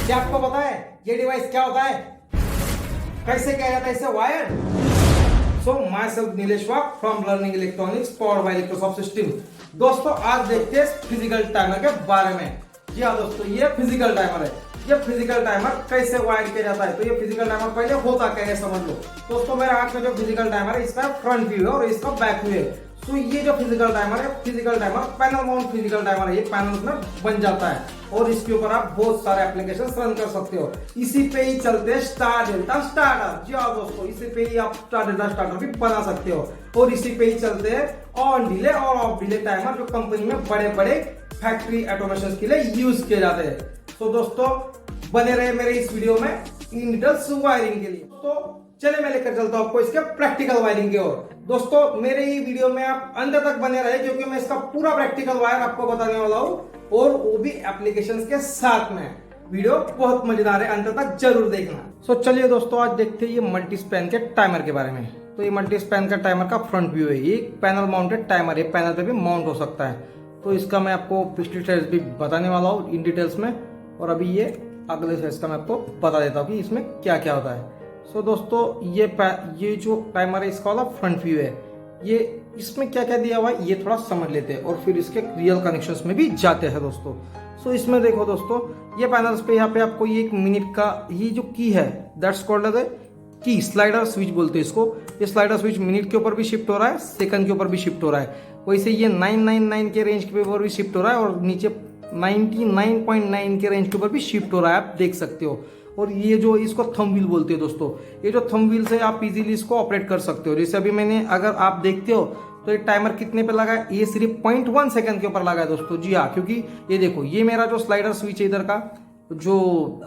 क्या आपको पता है ये डिवाइस क्या होता है, कैसे किया जाता है इसे wire? So myself Nilesh from Learning Electronics powered by Electrosoft system. दोस्तों आज देखते हैं फिजिकल टाइमर के बारे में। जी हाँ दोस्तों, ये फिजिकल टाइमर है। ये फिजिकल टाइमर कैसे वायर किया जाता है, तो ये फिजिकल टाइमर पहले होता क्या है समझ लो। दोस्तों मेरे हाथ में जो फिजिकल टाइमर है इसका फ्रंट व्यू है और इसका बैक व्यू है। तो ये जो फिजिकल टाइमर है, physical timer panel mount physical timer है। ये पैनल में बन जाता है और इसके ऊपर आप बहुत सारे एप्लीकेशन रन कर सकते हो। इसी पे ही चलते हैं स्टार डेल्टा स्टार्टर। जी हाँ दोस्तों, इसी पे ही आप स्टार डेल्टा स्टार्टर भी बना सकते हो। और इसी पे ही चलते हैं ऑन डिले और ऑफ डिले टाइमर, जो कंपनी में बड़े बड़े फैक्ट्री ऑटोमेशन के लिए यूज किए जाते हैं। तो दोस्तों बने रहे मेरे इस वीडियो में इन डिटेल्स वायरिंग के लिए। तो चले मैं लेकर चलता हूं आपको इसके प्रैक्टिकल वायरिंग की ओर। दोस्तों मेरे ही वीडियो में आप अंत तक बने रहे, क्योंकि मैं इसका पूरा प्रैक्टिकल वायर आपको बताने वाला हूं, और वो भी एप्लीकेशंस के साथ में। वीडियो बहुत मजेदार है, अंत तक जरूर देखना। सो चलिए दोस्तों आज देखते हैं ये मल्टीस्पैन के टाइमर के बारे में। तो ये मल्टीस्पैन का टाइमर का फ्रंट व्यू है। ये पैनल माउंटेड टाइमर है, पैनल पे भी माउंट हो सकता है। तो इसका मैं आपको पिछली स्लाइड्स भी बताने वाला हूँ इन डिटेल्स में, और अभी ये अगले स्लाइड्स का मैं आपको बता देता हूँ कि इसमें क्या क्या होता है। सो दोस्तों ये जो टाइमर है इसका वाला फ्रंट व्यू है। ये इसमें क्या क्या दिया हुआ है ये थोड़ा समझ लेते हैं और फिर इसके रियल कनेक्शंस में भी जाते हैं दोस्तों। सो इसमें देखो दोस्तों, ये पैनल्स पे यहाँ पे आपको ये 1 मिनट का ये जो की है दैट्स कॉल्ड एज की स्लाइडर स्विच बोलते हैं इसको। ये स्लाइडर स्विच मिनट के ऊपर भी शिफ्ट हो रहा है, सेकंड के ऊपर भी शिफ्ट हो रहा है। वैसे ये 999 के रेंज के ऊपर भी शिफ्ट हो रहा है और नीचे 99.9 के रेंज के ऊपर भी शिफ्ट हो रहा है, आप देख सकते हो। और ये जो इसको थंब व्हील बोलते हैं दोस्तों, ये जो थंब व्हील से आप इजीली इसको ऑपरेट कर सकते हो। जैसे अभी मैंने, अगर आप देखते हो तो ये टाइमर कितने पे लगा है, ये सिर्फ 0.1 सेकंड के ऊपर लगा है दोस्तों। जी हाँ, क्योंकि ये देखो ये मेरा जो स्लाइडर स्विच है इधर का, जो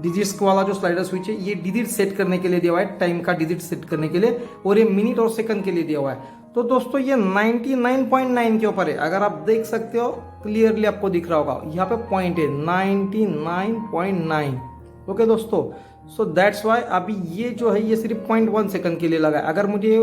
डिजिट्स वाला जो स्लाइडर स्विच है, ये डिजिट सेट करने के लिए दिया हुआ है, टाइम का डिजिट सेट करने के लिए, और ये मिनट और सेकंड के लिए दिया हुआ है। तो दोस्तों ये 99.9 के ऊपर है। अगर आप देख सकते हो क्लियरली आपको दिख रहा होगा, यहाँ पे पॉइंट है 99.9। ओके दोस्तों, सो दैट्स वाई अभी ये जो है ये सिर्फ 0.1 सेकंड के लिए लगा है। अगर मुझे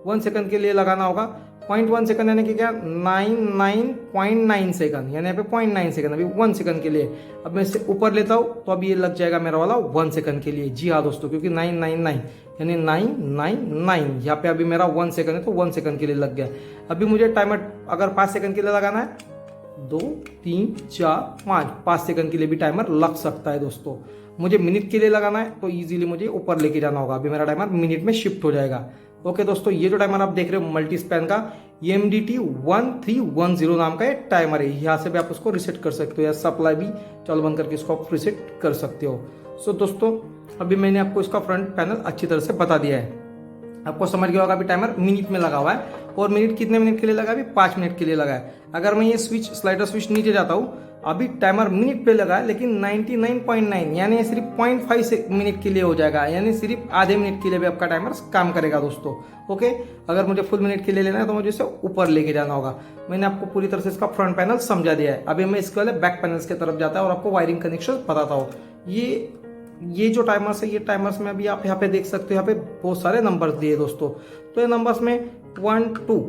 1 सेकंड के लिए लगाना होगा, 0.1 सेकंड यानी कि क्या 99.9 सेकंड, यानी यहाँ पे 0.9 सेकंड, अभी 1 सेकंड के लिए। अब मैं इससे ऊपर लेता हूँ तो अभी ये लग जाएगा मेरा वाला 1 सेकंड के लिए। जी हाँ दोस्तों, क्योंकि 999 यानी 999, यहाँ पे अभी मेरा 1 सेकंड है तो 1 सेकंड के लिए लग गया। अभी मुझे टाइमर अगर 5 सेकंड के लिए लगाना है, 2 3 4 5 सेकंड के लिए भी टाइमर लग सकता है दोस्तों। मुझे मिनट के लिए लगाना है तो इजीली मुझे ऊपर लेके जाना होगा, अभी मेरा टाइमर मिनट में शिफ्ट हो जाएगा। ओके दोस्तों, ये जो टाइमर आप देख रहे हो मल्टीस्पैन का, ये MDT1310 नाम का एक टाइमर है। यहाँ से भी आप उसको रिसेट कर सकते हो, या सप्लाई भी चालू बंद करके इसको आप रिसेट कर सकते हो। सो दोस्तों अभी मैंने आपको इसका फ्रंट पैनल अच्छी तरह से बता दिया है, आपको समझ गया होगा। अभी टाइमर मिनट में लगा हुआ है, और मिनट कितने मिनट के लिए लगा है, अभी 5 मिनट के लिए लगा है। अगर मैं ये स्विच स्लाइडर स्विच नीचे जाता हूँ, अभी टाइमर मिनट पे लगा है, लेकिन 99.9 यानी सिर्फ 0.5 मिनट के लिए हो जाएगा, यानी सिर्फ आधे मिनट के लिए भी आपका टाइमर काम करेगा दोस्तों। ओके, अगर मुझे फुल मिनट के लिए लेना है तो मुझे इसे ऊपर लेके जाना होगा। मैंने आपको पूरी तरह से इसका फ्रंट पैनल समझा दिया है। अभी मैं इसके वाले बैक पैनल्स की तरफ जाता है और आपको वायरिंग कनेक्शन बताता हूँ। ये जो टाइमर्स है, ये टाइमर्स में अभी आप यहाँ पे देख सकते हो, यहाँ पे बहुत सारे नंबर्स दिए दोस्तों। तो ये नंबर्स में 1 2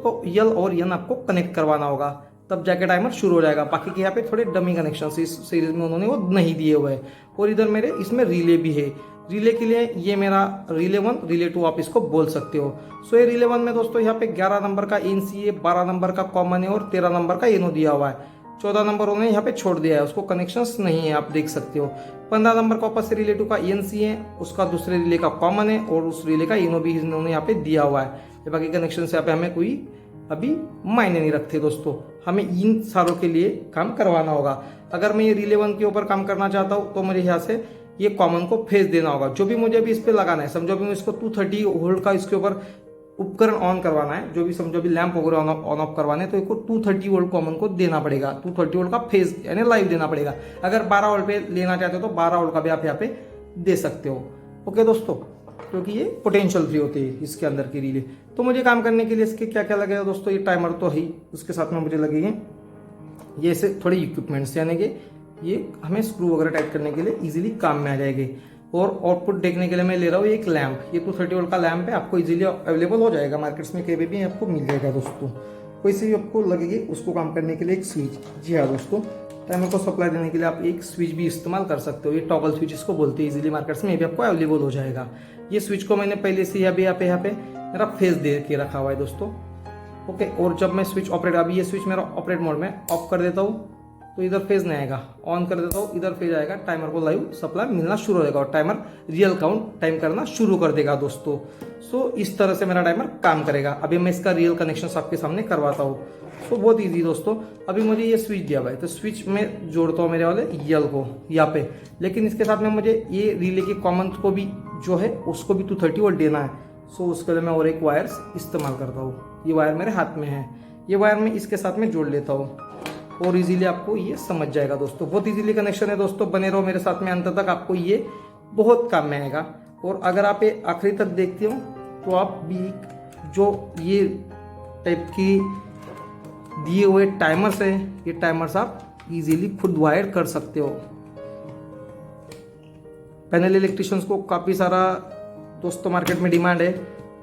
को यल और यन आपको कनेक्ट करवाना होगा, तब जाके टाइमर शुरू हो जाएगा। बाकी के यहाँ पे थोड़े डमी कनेक्शन इस सीरीज में उन्होंने वो नहीं दिए हुए हैं। और इधर मेरे इसमें रिले भी है। रिले के लिए ये मेरा रिले 1 रिले 2 आप इसको बोल सकते हो। सो ये रिले 1 में दोस्तों यहाँ पे 11 नंबर का NC है, 12 नंबर का कॉमन है और 13 नंबर का एनो दिया हुआ है। 14 नंबर उन्होंने यहाँ पे छोड़ दिया है, उसको कनेक्शंस नहीं है, आप देख सकते हो। 15 नंबर का वापस से रिले 2 का NC है, उसका दूसरे रिले का कॉमन है, और उस रिले का एनो भी इन्होंने यहाँ पे दिया हुआ है। बाकी कनेक्शन से यहाँ पे हमें कोई अभी मायने नहीं रखते दोस्तों, हमें इन सारों के लिए काम करवाना होगा। अगर मैं ये रिले 1 के ऊपर काम करना चाहता हूँ तो मुझे यहाँ से ये कॉमन को फेस देना होगा, जो भी मुझे अभी इस पे लगाना है। समझो अभी मैं इसको 230 वोल्ट का इसके ऊपर उपकरण ऑन करवाना है, जो भी समझो अभी लैंप वगैरह ऑन ऑफ करवाने, तो इसको 230 वोल्ट कॉमन को देना पड़ेगा। 230 वोल्ट का फेस यानी लाइव देना पड़ेगा। अगर 12 वोल्ट पे लेना चाहते हो तो 12 वोल्ट का भी आप यहाँ पे दे सकते हो। ओके दोस्तों, क्योंकि ये पोटेंशियल फ्री होती है इसके अंदर की रिले। तो मुझे काम करने के लिए इसके क्या क्या लगेगा दोस्तों, ये टाइमर तो है, उसके साथ में मुझे लगेंगे ये से थोड़े इक्विपमेंट्स, यानी कि ये हमें स्क्रू वगैरह टाइट करने के लिए इजीली काम में आ जाएंगे। और आउटपुट देखने के लिए मैं ले रहा हूँ एक लैंप, ये 230 वोल्ट का लैंप है, आपको इजीली अवेलेबल हो जाएगा मार्केट्स में, कहीं भी आपको मिल जाएगा दोस्तों। वैसे ही आपको लगेगी उसको काम करने के लिए एक स्विच। जी हाँ दोस्तों, टाइमर को सप्लाई देने के लिए आप एक स्विच भी इस्तेमाल कर सकते हो। ये टॉगल स्विच इसको बोलते हैं, इजीली मार्केट्स में ये भी आपको अवेलेबल हो जाएगा। ये स्विच को मैंने पहले से यहाँ पे मेरा फेस दे के रखा हुआ है दोस्तों। ओके, और जब मैं स्विच ऑपरेट, अभी ये स्विच मेरा ऑपरेट मोड में ऑफ कर देता हूँ तो इधर फेज नहीं आएगा, ऑन कर देता हूँ इधर फेज आएगा, टाइमर को लाइव सप्लाई मिलना शुरू हो जाएगा और टाइमर रियल काउंट टाइम करना शुरू कर देगा दोस्तों। सो इस तरह से मेरा टाइमर काम करेगा। अभी मैं इसका रियल कनेक्शन आपके सामने करवाता हूँ। सो बहुत ईजी दोस्तों। अभी मुझे ये स्विच दिया हुआ है तो स्विच में जोड़ता हूँ मेरे वाले यल को यहाँ पे, लेकिन इसके साथ में मुझे ये रिले के कॉमन को भी जो है उसको भी 230 वोल्ट देना है। सो उसके लिए मैं और एक वायर्स इस्तेमाल करता हूँ। ये वायर मेरे हाथ में है, ये वायर मैं इसके साथ में जोड़ लेता हूँ और इजीली आपको ये समझ जाएगा दोस्तों। बहुत इजीली कनेक्शन है दोस्तों, बने रहो मेरे साथ में अंत तक, आपको ये बहुत काम में आएगा। और अगर आप ये आखिरी तक देखते हो तो आप भी जो ये टाइप की दिए हुए टाइमर्स है, ये टाइमर्स आप इजीली खुद वायर कर सकते हो। पैनल इलेक्ट्रिशियंस को काफ़ी सारा दोस्तों मार्केट में डिमांड है,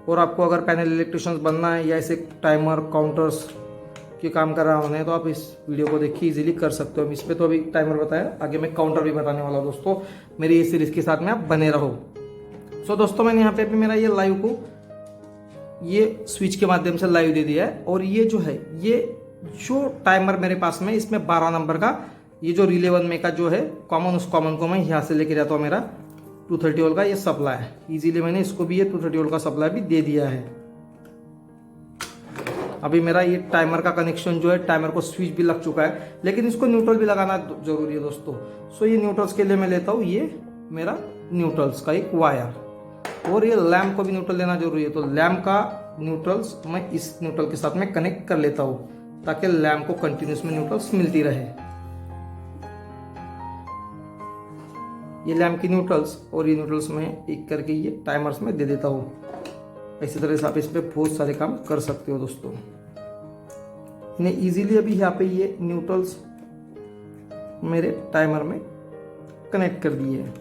और आपको अगर पैनल इलेक्ट्रिशियंस बनना है या ऐसे टाइमर काउंटर्स के काम कर रहा होना है तो आप इस वीडियो को देखिए इजीली कर सकते हो। इस पे तो अभी टाइमर बताया, आगे मैं काउंटर भी बताने वाला हूँ दोस्तों। मेरी ये सीरीज के साथ में आप बने रहो। सो दोस्तों मैंने यहाँ पे भी मेरा ये लाइव को ये स्विच के माध्यम से लाइव दे दिया है, और ये जो है ये जो टाइमर मेरे पास में इसमें 12 नंबर का ये जो रिले 1 में का जो है कॉमन, उस कॉमन को मैं यहाँ से लेके जाता हूँ। मेरा 230 वोल्ट का ये सप्लाई है, इजीली मैंने इसको भी ये 230 वोल्ट का सप्लाई भी दे दिया है। अभी मेरा ये टाइमर का कनेक्शन जो है, टाइमर को स्विच भी लग चुका है, लेकिन इसको न्यूट्रल भी लगाना जरूरी है दोस्तों। सो ये न्यूट्रल्स के लिए मैं लेता हूँ ये मेरा न्यूट्रल्स का एक वायर, और ये लैम्प को भी न्यूट्रल देना जरूरी है। तो लैम्प का न्यूट्रल्स मैं इस न्यूट्रल के साथ में कनेक्ट कर लेता हूँ ताकि लैम्प को कंटिन्यूस में न्यूट्रल्स मिलती रहे। ये लैम्प की न्यूट्रल्स और ये न्यूट्रल्स में एक करके ये टाइमर्स में दे देता हूँ। इसी तरह से आप इस पे बहुत सारे काम कर सकते हो दोस्तों। इन्हें इजीली अभी यहाँ पे ये न्यूट्रल्स मेरे टाइमर में कनेक्ट कर दिए हैं।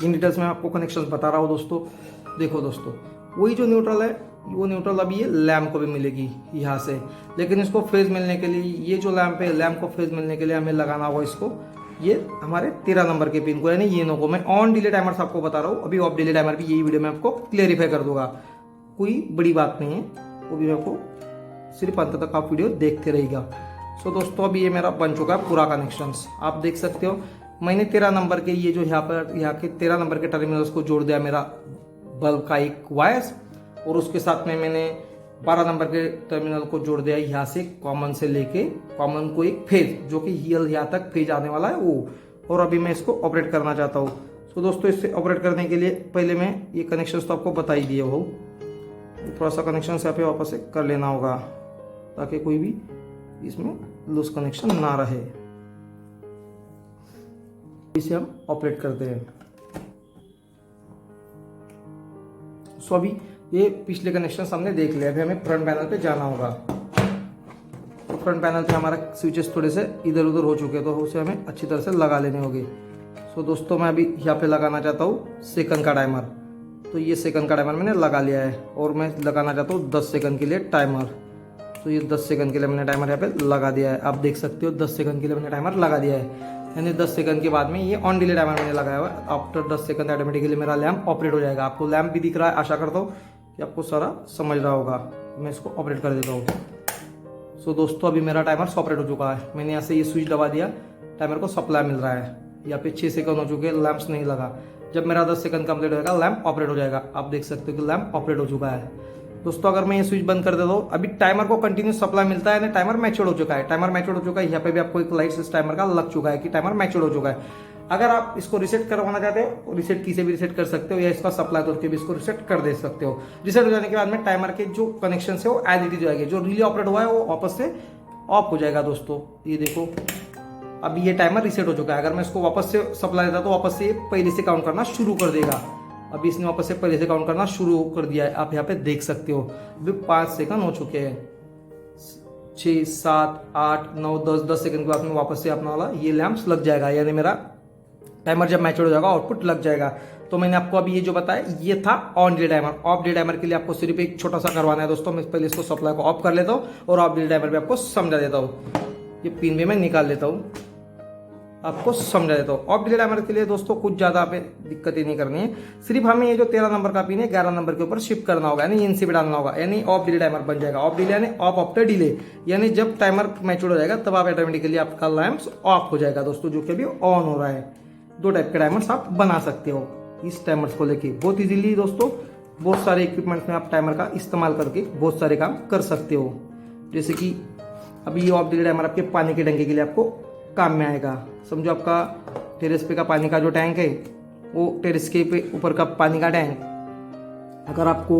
इन डिटेल्स में आपको कनेक्शंस बता रहा हूँ दोस्तों। देखो दोस्तों, वही जो न्यूट्रल है वो न्यूट्रल अभी ये लैम्प को भी मिलेगी यहाँ से, लेकिन इसको फेज मिलने के लिए ये जो लैम्प है, लैम्प को फेज मिलने के लिए हमें लगाना होगा इसको ये हमारे 13 नंबर के पिन को, यानी ये नो को। मैं ऑन डिले टाइमर्स आपको बता रहा हूँ, अभी ऑफ डिले टाइमर भी यही वीडियो में आपको क्लियरिफाई कर दूंगा, कोई बड़ी बात नहीं है, वो भी आपको सिर्फ अंत तक आप वीडियो देखते रहेगा। सो दोस्तों अभी ये मेरा बन चुका है पूरा कनेक्शन, आप देख सकते हो। मैंने 13 नंबर के ये जो यहाँ के 13 नंबर के टर्मिनल्स को जोड़ दिया मेरा बल्ब का एक वायर्स, और उसके साथ में मैंने 12 नंबर के टर्मिनल को जोड़ दिया यहाँ से कॉमन से लेके कॉमन को एक फेज जो कि यहाँ तक फेज आने वाला है वो, और अभी मैं इसको ऑपरेट करना चाहता हूँ। तो दोस्तों इससे ऑपरेट करने के लिए पहले मैं ये कनेक्शन तो आपको बता ही दिए हो, थोड़ा सा कनेक्शन से यहाँ पे वापस से कर लेना होगा ताकि कोई भी इसमें लूज कनेक्शन ना रहे। इसे हम ऑपरेट करते हैं। सो अभी ये पिछले कनेक्शन हमने देख लिया, अभी हमें फ्रंट पैनल पे जाना होगा। तो फ्रंट पैनल पे हमारा स्विचेस थोड़े से इधर उधर हो चुके हैं, तो उसे हमें अच्छी तरह से लगा लेने होंगे। सो दोस्तों मैं अभी यहाँ पे लगाना चाहता हूँ सेकंड का टाइमर। तो ये सेकंड का टाइमर मैंने लगा लिया है, और मैं लगाना चाहता हूँ 10 सेकंड के लिए टाइमर। तो ये 10 सेकंड के लिए मैंने टाइमर यहाँ पे लगा दिया है, आप देख सकते हो 10 सेकंड के लिए मैंने टाइमर लगा दिया है। यानी 10 सेकंड के बाद में ये ऑन डिले टाइमर मैंने लगाया हुआ है। आफ्टर 10 सेकंड ऑटोमेटिकली मेरा लैम्प ऑपरेट हो जाएगा। आपको लैम्प भी दिख रहा है, आशा करता हूँ कि आपको सारा समझ रहा होगा। मैं इसको ऑपरेट कर देता हूँ। सो दोस्तों अभी मेरा टाइमर ऑपरेट हो चुका है। मैंने यहाँ से ये स्विच दबा दिया, टाइमर को सप्लाई मिल रहा है। यहाँ पे 6 सेकंड हो चुके हैं, लैम्प्स नहीं लगा। जब मेरा 10 सेकंड कंप्लीट होगा लैम्प ऑपरेट हो जाएगा। आप देख सकते हो कि लैम्प ऑपरेट हो चुका है। दोस्तों अगर मैं ये स्विच बंद कर देता हूँ, अभी टाइमर को कंटिन्यूस सप्लाई मिलता है ना, टाइमर मैच्योर हो चुका है। टाइमर मैच्योर हो चुका है, यहाँ पे भी आपको एक लाइट इस टाइमर का लग चुका है कि टाइमर मैच्योर हो चुका है। अगर आप इसको रिसेट करवाना चाहते हो, रिसेट की से भी रिसेट कर सकते हो, या इसका सप्लाई तोड़ के भी इसको रिसेट कर दे सकते हो। रिसेट हो जाने के बाद में टाइमर के जो कनेक्शन है वो एज इट इज जाएंगे, जो रिले ऑपरेट हुआ है वो वापस से ऑफ हो जाएगा। दोस्तों ये देखो अभी ये टाइमर रिसेट हो चुका है। अगर मैं इसको वापस से सप्लाई देता तो वापस से पहले से काउंट करना शुरू कर देगा। अभी इसने वापस से पहले से काउंट करना शुरू कर दिया है, आप यहाँ पे देख सकते हो। अभी 5 सेकंड हो चुके हैं, 6, 7, 8, 9, 10 सेकंड के बाद में वापस से अपना वाला ये लैंप्स लग जाएगा। यानी मेरा टाइमर जब मैच्योर हो जाएगा आउटपुट लग जाएगा। तो मैंने आपको अभी ये जो बताया ये था on delay timer. Of delay timer के लिए आपको सिर्फ एक छोटा सा करवाना है दोस्तों। मैं पहले इसको सप्लाई को ऑफ कर लेता हूँ और ऑफ डिले टाइमर भी आपको समझा देता हूँ। ये पिन भी मैं निकाल लेता हूँ, आपको समझा देता हूँ। ऑफ डिले टाइमर के लिए दोस्तों कुछ ज़्यादा आप दिक्कत ही नहीं करनी है, सिर्फ हमें ये जो 13 नंबर का पिन है 11 नंबर के ऊपर शिफ्ट करना होगा, यानी इनसी पे डालना होगा, यानी ऑफ डिले टाइमर बन जाएगा। ऑफ डिले यानी ऑफ आफ्टर डिले, यानी जब टाइमर मैच्योर हो जाएगा तब आप ऑटोमेटिकली आपका लैंप्स ऑफ हो जाएगा दोस्तों, जो कि अभी ऑन हो रहा है। 2 टाइप के टाइमर्स आप बना सकते हो इस टाइमर्स को लेके बहुत इजीली दोस्तों। बहुत सारे इक्विपमेंट्स में आप टाइमर का इस्तेमाल करके बहुत सारे काम कर सकते हो। जैसे कि अभी ये ऑफ डिले टाइमर आपके पानी के टंकी के लिए आपको काम में आएगा। समझो आपका टेरेस पे का पानी का जो टैंक है, वो टेरेस के पे ऊपर का पानी का टैंक, अगर आपको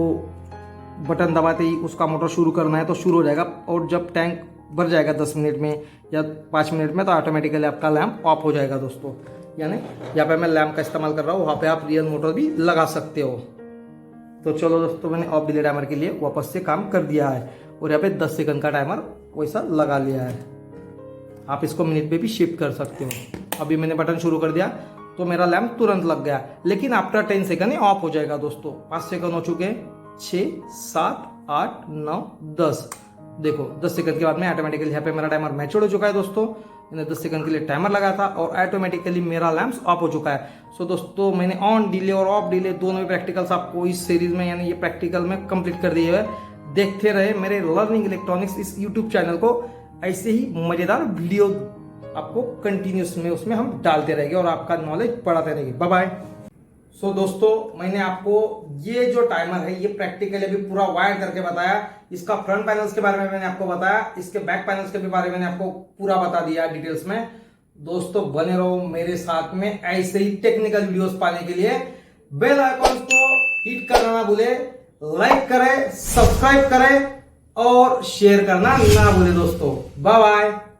बटन दबाते ही उसका मोटर शुरू करना है तो शुरू हो जाएगा, और जब टैंक भर जाएगा 10 मिनट में या 5 मिनट में तो ऑटोमेटिकली आपका लैंप ऑफ हो जाएगा दोस्तों। यानी यहाँ पे मैं लैंप का इस्तेमाल कर रहा हूँ, वहाँ पे आप रियल मोटर भी लगा सकते हो। तो चलो दोस्तों, मैंने ऑफ डिले टाइमर के लिए वापस से काम कर दिया है और यहाँ पे 10 सेकंड का टाइमर वैसा लगा लिया है। आप इसको मिनट पे भी शिफ्ट कर सकते हो। अभी मैंने बटन शुरू कर दिया तो मेरा लैंप तुरंत लग गया, लेकिन आफ्टर 10 सेकंड ही ऑफ हो जाएगा दोस्तों। 5 सेकंड हो चुके हैं, 6, 7, 8, 9, 10। देखो 10 सेकंड के बाद में ऑटोमेटिकली यहाँ पे मेरा टाइमर मैच्योर हो चुका है दोस्तों। मैंने 10 सेकंड के लिए टाइमर लगाया था और ऑटोमेटिकली मेरा लैंप्स ऑफ हो चुका है। सो दोस्तों, मैंने ऑन डिले और ऑफ डिले दोनों ही प्रैक्टिकल्स आपको इस सीरीज में, यानी ये प्रैक्टिकल में कंप्लीट कर दिए है। देखते रहे मेरे लर्निंग इलेक्ट्रॉनिक्स इस यूट्यूब चैनल को, ऐसे ही मजेदार वीडियो आपको कंटिन्यूस में उसमें हम डालते रहेंगे और आपका नॉलेज बढ़ाते रहेंगे। Bye bye. सो दोस्तों, मैंने आपको ये जो टाइमर है ये प्रैक्टिकली अभी पूरा वायर करके बताया। इसका फ्रंट पैनल्स के बारे में मैंने आपको बताया, इसके बैक पैनल्स के भी बारे में मैंने आपको पूरा बता दिया डिटेल्स में। दोस्तों बने रहो मेरे साथ में ऐसे ही टेक्निकल वीडियोस पाने के लिए। बेल आइकन को हिट करना ना भूले, लाइक करें, सब्सक्राइब करें और शेयर करना ना भूले दोस्तों। Bye bye.